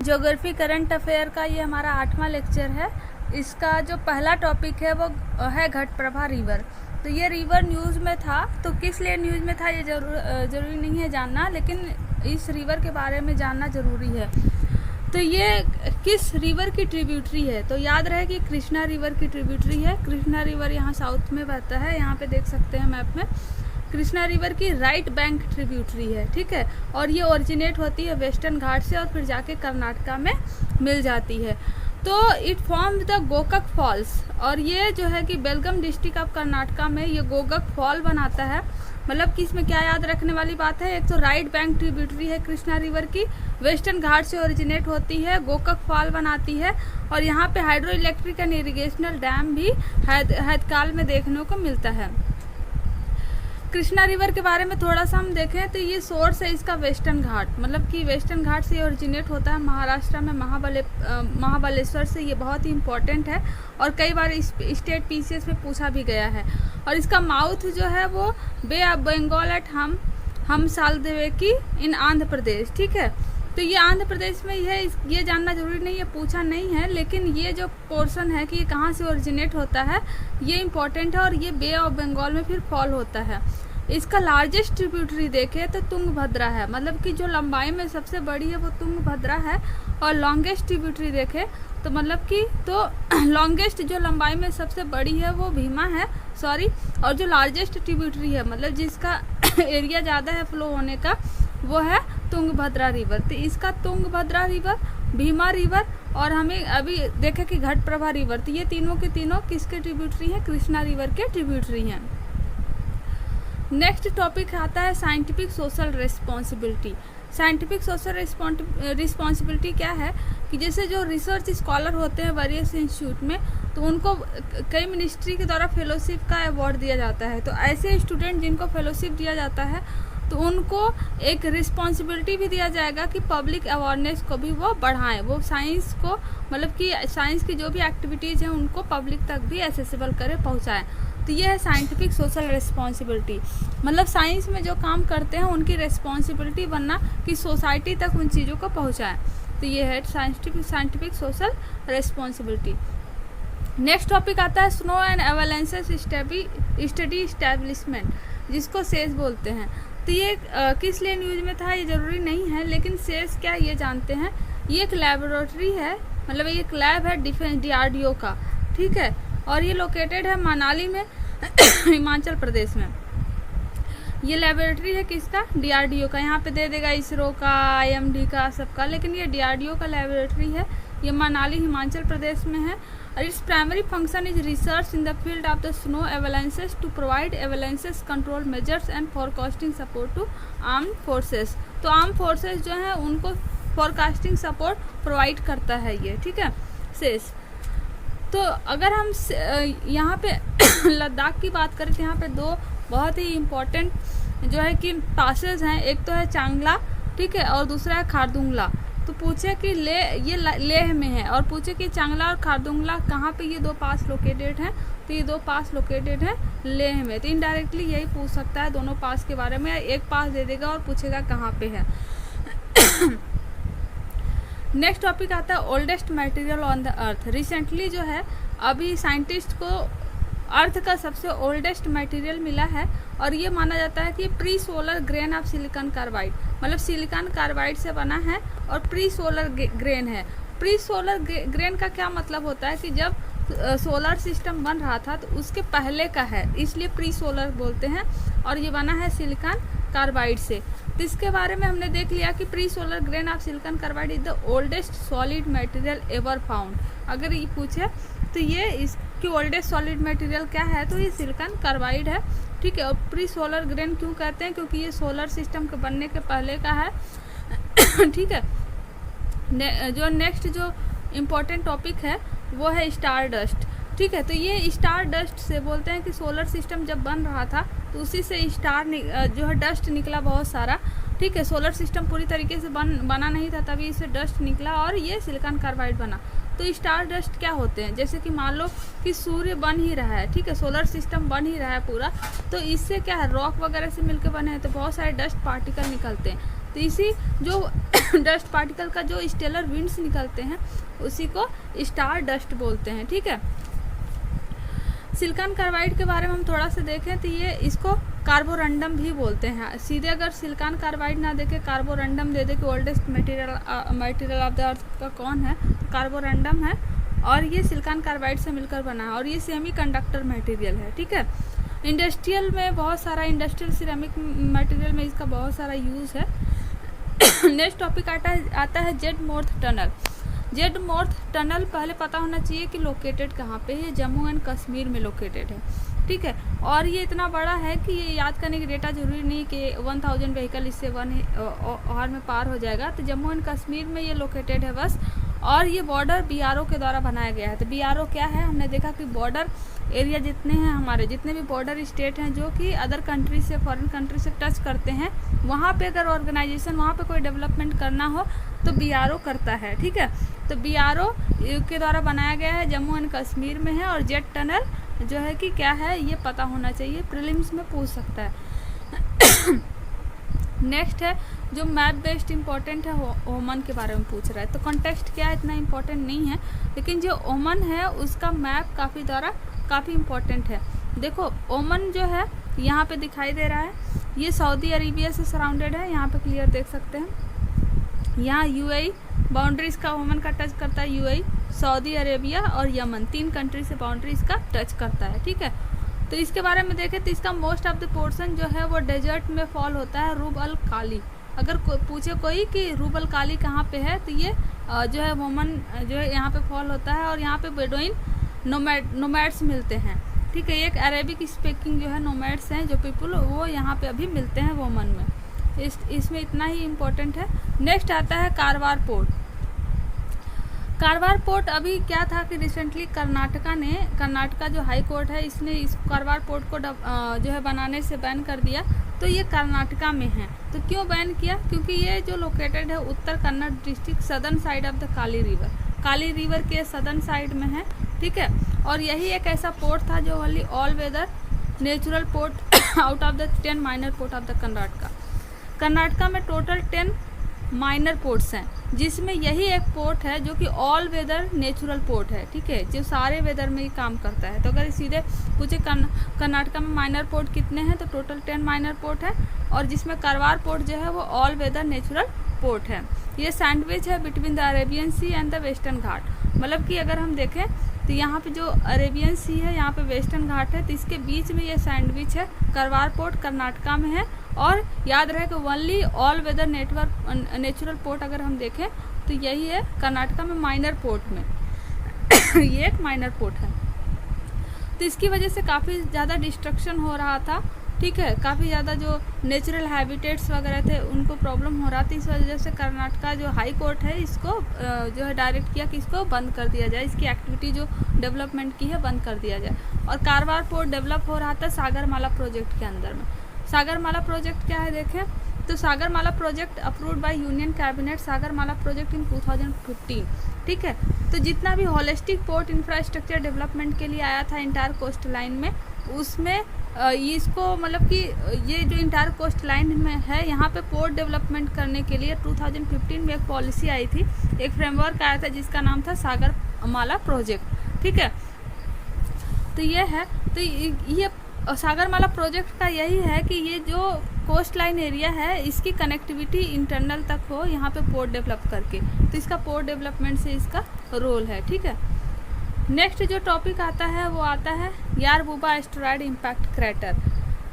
Geography current affair का ये हमारा 8वां लेक्चर है। इसका जो पहला टॉपिक है वो है घटप्रभा रिवर। तो ये रिवर न्यूज़ में था, तो किस लिए न्यूज़ में था ये ज़रूरी नहीं है जानना, लेकिन इस रिवर के बारे में जानना ज़रूरी है। तो ये किस रिवर की ट्रिब्यूटरी है? तो याद रहे कि कृष्णा रिवर की ट्रिब्यूटरी है। कृष्णा रिवर यहाँ साउथ में बहता है, यहाँ पे देख सकते हैं मैप में। कृष्णा रिवर की राइट बैंक ट्रिब्यूटरी है, ठीक है। और ये ओरिजिनेट होती है वेस्टर्न घाट से और फिर जाके कर्नाटका में मिल जाती है। तो it form the Gokak Falls, और ये जो है कि बेलगम डिस्ट्रिक्ट ऑफ कर्नाटका में ये गोकक फॉल बनाता है। मतलब कि इसमें क्या याद रखने वाली बात है, एक तो राइट बैंक ट्रिब्यूटरी है कृष्णा रिवर की, वेस्टर्न घाट से ओरिजिनेट होती है, गोकक फॉल बनाती है, और यहाँ पे hydro electric and irrigational dam भी हैदकाल में देखने को मिलता है। कृष्णा रिवर के बारे में थोड़ा सा हम देखें तो ये सोर्स है इसका वेस्टर्न घाट, मतलब कि वेस्टर्न घाट से ओरिजिनेट होता है महाराष्ट्र में महाबलेश्वर से। ये बहुत ही इम्पोर्टेंट है और कई बार स्टेट पीसीएस में पूछा भी गया है। और इसका माउथ जो है वो बे ऑफ बंगाल एट हम सालदेवी इन आंध्र प्रदेश, ठीक है। तो ये आंध्र प्रदेश में है, ये जानना जरूरी नहीं है, पूछा नहीं है, लेकिन ये जो पोर्शन है कि ये कहाँ से ओरिजिनेट होता है ये इम्पोर्टेंट है, और ये बे ऑफ बंगाल में फिर फॉल होता है। इसका लार्जेस्ट ट्रिब्यूटरी देखें तो तुंगभद्रा है, मतलब कि जो लंबाई में सबसे बड़ी है वो तुंगभद्रा है। और लॉन्गेस्ट ट्रिब्यूटरी देखें तो मतलब कि लॉन्गेस्ट जो लंबाई में सबसे बड़ी है वो भीमा है, और जो लार्जेस्ट ट्रिब्यूटरी है मतलब जिसका एरिया ज़्यादा है फ्लो होने का वो है तुंगभद्रा रिवर। तो इसका तुंगभद्रा रिवर, भीमा रिवर और हमें अभी देखें कि घटप्रभा रिवर, तो ये तीनों के तीनों किसके ट्रिब्यूटरी हैं? कृष्णा रिवर के ट्रिब्यूटरी हैं। नेक्स्ट टॉपिक आता है scientific social responsibility. Scientific social responsibility क्या है कि जैसे जो रिसर्च स्कॉलर होते हैं वेरियस इंस्टीट्यूट में, तो उनको कई मिनिस्ट्री के द्वारा फेलोशिप का अवार्ड दिया जाता है। तो ऐसे स्टूडेंट जिनको फेलोशिप दिया जाता है तो उनको एक रिस्पॉन्सिबिलिटी भी दिया जाएगा कि पब्लिक अवेयरनेस को भी वो बढ़ाएं, वो साइंस को, मतलब कि साइंस की जो भी एक्टिविटीज़ हैं उनको पब्लिक तक भी एक्सेसिबल करें, पहुंचाएं। तो ये है साइंटिफिक सोशल रिस्पॉन्सिबिलिटी, मतलब साइंस में जो काम करते हैं उनकी रिस्पॉन्सिबिलिटी बनना कि सोसाइटी तक उन चीज़ों को पहुंचाएं। तो ये है scientific social responsibility. Next topic आता है snow and avalanches study establishment, जिसको सेस बोलते हैं। तो ये किस लिए न्यूज़ में था ये ज़रूरी नहीं है, लेकिन सेस क्या ये जानते हैं। ये एक लेबोरेटरी है, मतलब ये एक लैब है डिफेंस DRDO का, ठीक है। और ये लोकेटेड है मनाली में हिमाचल प्रदेश में। ये लेबोरेटरी है किसका? DRDO का। यहाँ पे दे देगा इसरो का, IMD का, सबका, लेकिन ये DRDO का लेबोरेटरी है। ये मनाली हिमाचल प्रदेश में है। और its primary function is research in the field of the snow avalanches to provide avalanches control measures and forecasting support to armed forces. तो आर्म फोर्सेस जो है उनको फॉरकास्टिंग सपोर्ट प्रोवाइड करता है ये, ठीक है, सेस। तो अगर हम यहाँ पे लद्दाख की बात करें तो यहाँ पे दो बहुत ही इम्पोर्टेंट जो है कि पासेस हैं, एक तो है चांगला, ठीक है, और दूसरा है खारदुंगला। तो पूछे कि लेह में है, और पूछे कि चांगला और खारदुंगला कहाँ पे ये दो पास लोकेटेड हैं, तो ये दो पास लोकेटेड हैं लेह में। तो इनडायरेक्टली यही पूछ सकता है दोनों पास के बारे में, एक पास दे देगा और पूछेगा कहाँ पे है। नेक्स्ट टॉपिक आता है oldest material on the earth. Recently जो है अभी साइंटिस्ट को अर्थ का सबसे ओल्डेस्ट मटेरियल मिला है, और ये माना जाता है कि pre solar grain of silicon carbide, मतलब सिलिकॉन कार्बाइड से बना है और प्री सोलर ग्रेन है। प्री सोलर ग्रेन का क्या मतलब होता है कि जब सोलर सिस्टम बन रहा था तो उसके पहले का है, इसलिए प्री सोलर बोलते हैं, और ये बना है सिलिकॉन कार्बाइड से। तो इसके बारे में हमने देख लिया कि pre solar grain of silicon carbide is the oldest solid material ever found. अगर ये पूछे तो ये इसकी ओल्डेस्ट सॉलिड मटेरियल क्या है, तो ये सिलिकॉन कार्बाइड है, ठीक है। और प्री सोलर ग्रेन क्यों कहते हैं? क्योंकि ये सोलर सिस्टम के बनने के पहले का है, ठीक है। जो नेक्स्ट जो इम्पोर्टेंट टॉपिक है वो है स्टार डस्ट, ठीक है। तो ये स्टार डस्ट से बोलते हैं कि सोलर सिस्टम जब बन रहा था तो उसी से स्टार जो है डस्ट निकला बहुत सारा, ठीक है। सोलर सिस्टम पूरी तरीके से बना नहीं था, तभी इससे डस्ट निकला और ये सिलिकॉन कार्बाइड बना। तो स्टार डस्ट क्या होते हैं? जैसे कि मान लो कि सूर्य बन ही रहा है, ठीक है, सोलर सिस्टम बन ही रहा है पूरा, तो इससे क्या है, रॉक वगैरह से मिलकर बने हैं तो बहुत सारे डस्ट पार्टिकल निकलते हैं। तो इसी जो डस्ट पार्टिकल का जो स्टेलर विंड्स निकलते हैं उसी को स्टार डस्ट बोलते हैं। ठीक है, सिलिकॉन कार्बाइड के बारे में हम थोड़ा सा देखें तो ये इसको कार्बोरंडम भी बोलते हैं। सीधे अगर सिलिकॉन कार्बाइड ना देखे कार्बोरंडम दे दे कि oldest material of the earth का कौन है, कार्बोरंडम है और ये सिलिकॉन कार्बाइड से मिलकर बना है और ये सेमी कंडक्टर मटेरियल है। ठीक है, इंडस्ट्रियल में बहुत सारा, इंडस्ट्रियल सिरेमिक मटेरियल में इसका बहुत सारा यूज़ है। नेक्स्ट टॉपिक आता है जेड मोर्थ टनल। जेड मोर्थ टनल पहले पता होना चाहिए कि लोकेटेड कहाँ पे है, जम्मू एंड कश्मीर में लोकेटेड है। ठीक है, और ये इतना बड़ा है कि ये याद करने की डेटा जरूरी नहीं कि 1000 व्हीकल इससे 1 आवर में पार हो जाएगा। तो जम्मू एंड कश्मीर में ये लोकेटेड है बस, और ये बॉर्डर बीआरओ के द्वारा बनाया गया है। तो बीआरओ क्या है, हमने देखा कि बॉर्डर एरिया जितने हैं, हमारे जितने भी बॉर्डर स्टेट हैं जो कि अदर कंट्री से, फॉरेन कंट्री से टच करते हैं, वहाँ पे अगर ऑर्गेनाइजेशन, वहाँ पे कोई डेवलपमेंट करना हो तो बीआरओ करता है। ठीक है, तो बीआरओ के द्वारा बनाया गया है, जम्मू एंड कश्मीर में है। और जेट टनल जो है कि क्या है ये पता होना चाहिए, प्रीलिम्स में पूछ सकता है। नेक्स्ट है जो मैप बेस्ड इम्पोर्टेंट है, ओमन के बारे में पूछ रहा है। तो कॉन्टेक्स्ट क्या है इतना इम्पोर्टेंट नहीं है, लेकिन जो ओमन है उसका मैप काफ़ी इम्पोर्टेंट है। देखो ओमन जो है यहाँ पे दिखाई दे रहा है, ये सऊदी अरेबिया से सराउंडेड है, यहाँ पे क्लियर देख सकते हैं। यहाँ यूएई बाउंड्रीज का ओमन का टच करता है, यूएई, सऊदी अरेबिया और यमन, 3 कंट्री से बाउंड्रीज का टच करता है। ठीक है, तो इसके बारे में देखें तो इसका मोस्ट ऑफ द पोर्शन जो है वो डेजर्ट में फॉल होता है, रूब अल काली। अगर पूछे कोई कि रूब अल काली कहाँ पे है तो ये जो है ओमन जो है यहाँ पे फॉल होता है, और यहाँ पे बेडोइन नोमैड्स मिलते हैं। ठीक है, एक अरेबिक स्पीकिंग जो है नोमैड्स हैं जो पीपल, वो यहाँ पे अभी मिलते हैं ओमन में। इसमें इतना ही इम्पोर्टेंट है। नेक्स्ट आता है कारवार पोर्ट। कारवार पोर्ट अभी क्या था कि रिसेंटली कर्नाटका जो हाई कोर्ट है इसने इस कारवार पोर्ट को जो है बनाने से बैन कर दिया। तो ये कर्नाटका में है। तो क्यों बैन किया, क्योंकि ये जो लोकेटेड है Uttara Kannada district southern side of the Kali river के सदर्न साइड में है। ठीक है, और यही एक ऐसा पोर्ट था जो only all weather natural port out of the 10 minor port of the Karnataka में टोटल 10 माइनर पोर्ट्स हैं, जिसमें यही एक पोर्ट है जो कि ऑल वेदर नेचुरल पोर्ट है। ठीक है, जो सारे वेदर में ही काम करता है। तो अगर सीधे पूछे कर्नाटका में माइनर पोर्ट कितने हैं तो टोटल 10 माइनर पोर्ट है, और जिसमें कारवार पोर्ट जो है वो ऑल वेदर नेचुरल पोर्ट है। ये सैंडविच है between the Arabian Sea and the Western Ghat. मतलब कि अगर हम देखें तो यहाँ पे जो अरेबियन सी है, यहाँ पे वेस्टर्न घाट है, तो इसके बीच में ये सैंडविच है। कारवार पोर्ट कर्नाटका में है, और याद रहे कि only all weather natural port अगर हम देखें तो यही है कर्नाटका में माइनर पोर्ट में। ये एक माइनर पोर्ट है। तो इसकी वजह से काफ़ी ज़्यादा डिस्ट्रक्शन हो रहा था। ठीक है, काफ़ी ज़्यादा जो नेचुरल हैबिटेट्स वगैरह थे उनको प्रॉब्लम हो रहा था। इस वजह से कर्नाटका जो हाई कोर्ट है इसको जो है डायरेक्ट किया कि इसको बंद कर दिया जाए, इसकी एक्टिविटी जो डेवलपमेंट की है बंद कर दिया जाए। और कारवार पोर्ट डेवलप हो रहा था सागरमाला प्रोजेक्ट के अंदर में। सागरमाला प्रोजेक्ट क्या है देखें तो Sagarmala project approved by union cabinet, Sagarmala project in 2015। ठीक है, तो जितना भी होलिस्टिक पोर्ट इंफ्रास्ट्रक्चर डेवलपमेंट के लिए आया था इंटायर कोस्ट लाइन में, उसमें इसको मतलब कि ये जो इंटायर कोस्ट लाइन में है यहाँ पे पोर्ट डेवलपमेंट करने के लिए 2015 में एक पॉलिसी आई थी, एक फ्रेमवर्क आया था जिसका नाम था सागरमाला प्रोजेक्ट। ठीक है, तो ये है, तो ये सागरमाला प्रोजेक्ट का यही है कि ये जो कोस्ट लाइन एरिया है इसकी कनेक्टिविटी इंटरनल तक हो यहाँ पे पोर्ट डेवलप करके, तो इसका पोर्ट डेवलपमेंट से इसका रोल है। ठीक है, नेक्स्ट जो टॉपिक आता है वो आता है यारबुबा एस्टेरॉयड इम्पैक्ट क्रेटर।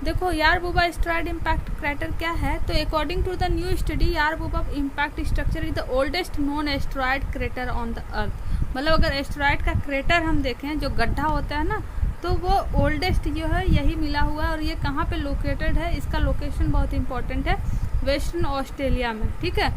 देखो यारबुबा एस्टेरॉयड इम्पैक्ट क्रेटर क्या है, तो according to the new study Yarrabubba impact structure is the oldest known asteroid crater on the earth. मतलब अगर एस्टेरॉयड का क्रेटर हम देखें जो गड्ढा होता है ना, तो वो ओल्डेस्ट जो है यही मिला हुआ है। और ये कहाँ पे लोकेटेड है, इसका लोकेशन बहुत इंपॉर्टेंट है, वेस्टर्न ऑस्ट्रेलिया में। ठीक है,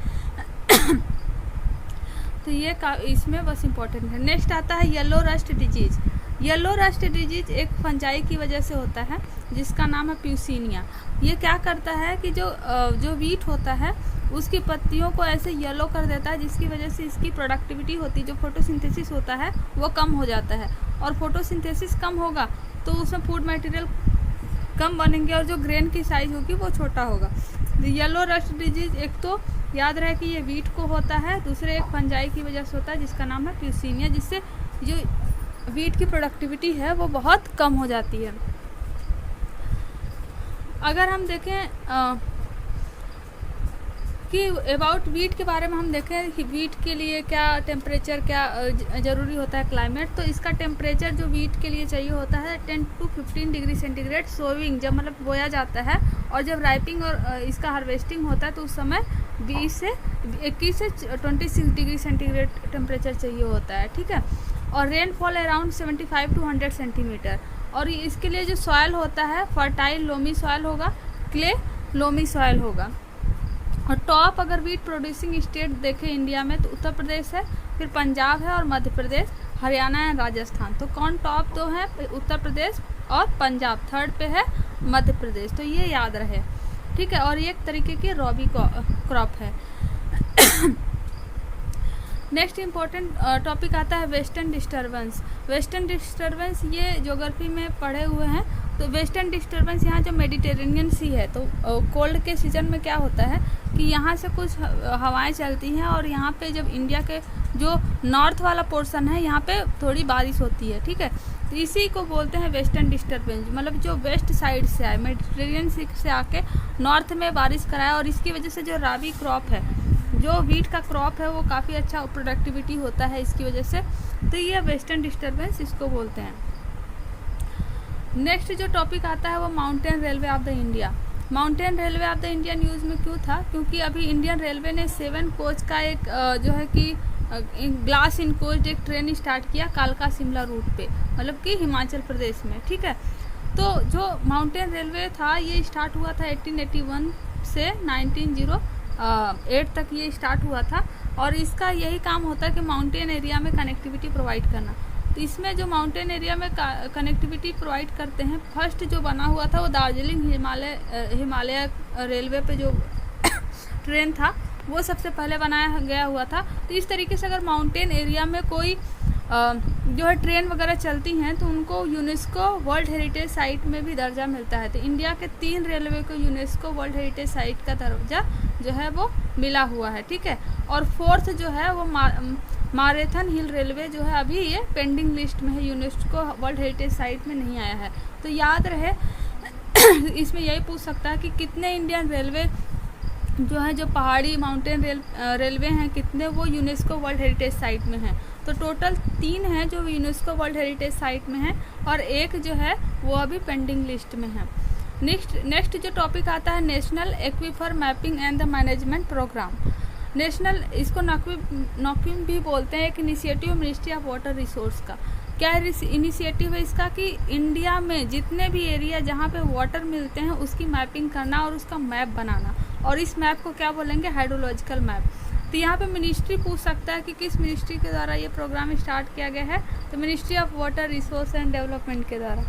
तो ये इसमें बस इम्पोर्टेंट है। नेक्स्ट आता है yellow rust disease. Yellow rust disease एक फंजाई की वजह से होता है जिसका नाम है प्यूसिनिया। ये क्या करता है कि जो वीट होता है उसकी पत्तियों को ऐसे येलो कर देता है, जिसकी वजह से इसकी प्रोडक्टिविटी होती है, जो फोटोसिंथेसिस होता है वो कम हो जाता है। और फोटोसिंथेसिस कम होगा तो उसमें फूड मटेरियल कम बनेंगे और जो ग्रेन की साइज होगी वो छोटा होगा। येलो रस्ट डिजीज एक तो याद रहे कि ये वीट को होता है, दूसरे एक फंजाई की वजह से होता है जिसका नाम है प्यूसिनिया, जिससे जो वीट की प्रोडक्टिविटी है वो बहुत कम हो जाती है। अगर हम देखें कि अबाउट वीट के बारे में हम देखें कि वीट के लिए क्या टेम्परेचर क्या ज़रूरी होता है क्लाइमेट, तो इसका टेम्परेचर जो वीट के लिए चाहिए होता है 10 to 15 डिग्री सेंटीग्रेड सोविंग, जब मतलब बोया जाता है, और जब राइपिंग और इसका हार्वेस्टिंग होता है तो उस समय 21 से 26 डिग्री सेंटीग्रेड टेम्परेचर चाहिए होता है, ठीक है। और रेनफॉल अराउंड 75 to 100 सेंटीमीटर। और इसके लिए जो सॉयल होता है फर्टाइल लोमी सॉयल होगा, क्ले लोमी सॉयल होगा। और टॉप अगर वीट प्रोड्यूसिंग स्टेट देखें इंडिया में तो उत्तर प्रदेश है, फिर पंजाब है और मध्य प्रदेश, हरियाणा एंड राजस्थान। तो कौन टॉप दो है? उत्तर प्रदेश और पंजाब, थर्ड पे है मध्य प्रदेश। तो ये याद रहे, ठीक है। और ये एक तरीके की रॉबी क्रॉप है। नेक्स्ट इम्पोर्टेंट टॉपिक आता है वेस्टर्न डिस्टर्बेंस। वेस्टर्न डिस्टर्बेंस ये ज्योग्राफी में पढ़े हुए हैं। तो वेस्टर्न डिस्टर्बेंस यहाँ जो मेडिटेरेनियन सी है, तो कोल्ड के सीज़न में क्या होता है कि यहाँ से कुछ हवाएं चलती हैं और यहाँ पे जब इंडिया के जो नॉर्थ वाला पोर्शन है यहाँ पे थोड़ी बारिश होती है, ठीक है। तो इसी को बोलते हैं वेस्टर्न डिस्टर्बेंस, मतलब जो वेस्ट साइड से आए, मेडिटेरेनियन सी से आके नॉर्थ में बारिश कराए, और इसकी वजह से जो राबी क्रॉप है, जो वीट का क्रॉप है, वो काफ़ी अच्छा प्रोडक्टिविटी होता है इसकी वजह से। तो ये वेस्टर्न डिस्टर्बेंस इसको बोलते हैं। नेक्स्ट जो टॉपिक आता है वो mountain railway of the India. Mountain railway of the India news में क्यों था? क्योंकि अभी इंडियन रेलवे ने 7 कोच का एक जो है कि ग्लास इनकोच्ड एक ट्रेन स्टार्ट किया कालका शिमला रूट पे, मतलब कि हिमाचल प्रदेश में, ठीक है। तो जो माउंटेन रेलवे था ये स्टार्ट हुआ था 1881 से 1908 तक ये स्टार्ट हुआ था, और इसका यही काम होता है कि माउंटेन एरिया में कनेक्टिविटी प्रोवाइड करना। तो इसमें जो माउंटेन एरिया में कनेक्टिविटी प्रोवाइड करते हैं, फर्स्ट जो बना हुआ था वो दार्जिलिंग हिमालय रेलवे पे जो ट्रेन था वो सबसे पहले बनाया गया हुआ था। तो इस तरीके से अगर माउंटेन एरिया में कोई जो है ट्रेन वगैरह चलती हैं तो उनको यूनेस्को वर्ल्ड हेरिटेज साइट में भी दर्जा मिलता है। तो इंडिया के 3 रेलवे को यूनेस्को वर्ल्ड हेरिटेज साइट का दर्जा जो है वो मिला हुआ है, ठीक है। और 4th जो है वो मारेथन हिल रेलवे जो है अभी ये पेंडिंग लिस्ट में है, यूनेस्को वर्ल्ड हेरिटेज साइट में नहीं आया है। तो याद रहे इसमें यही पूछ सकता है कि कितने इंडियन रेलवे जो है जो पहाड़ी माउंटेन रेलवे हैं कितने वो यूनेस्को वर्ल्ड हेरिटेज साइट में हैं। तो टोटल 3 हैं जो यूनेस्को वर्ल्ड हेरिटेज साइट में हैं और एक जो है वो अभी पेंडिंग लिस्ट में है। नेक्स्ट जो टॉपिक आता है national aquifer mapping and the management programme. National इसको नॉक्विम भी बोलते हैं, एक initiative ministry of water resource का। क्या इनिशिएटिव है इसका कि इंडिया में जितने भी एरिया जहाँ पे वाटर मिलते हैं उसकी मैपिंग करना और उसका मैप बनाना, और इस मैप को क्या बोलेंगे? Hydrological map. तो यहाँ पे मिनिस्ट्री पूछ सकता है कि किस मिनिस्ट्री के द्वारा ये प्रोग्राम स्टार्ट किया गया है, तो ministry of water resource and development के द्वारा।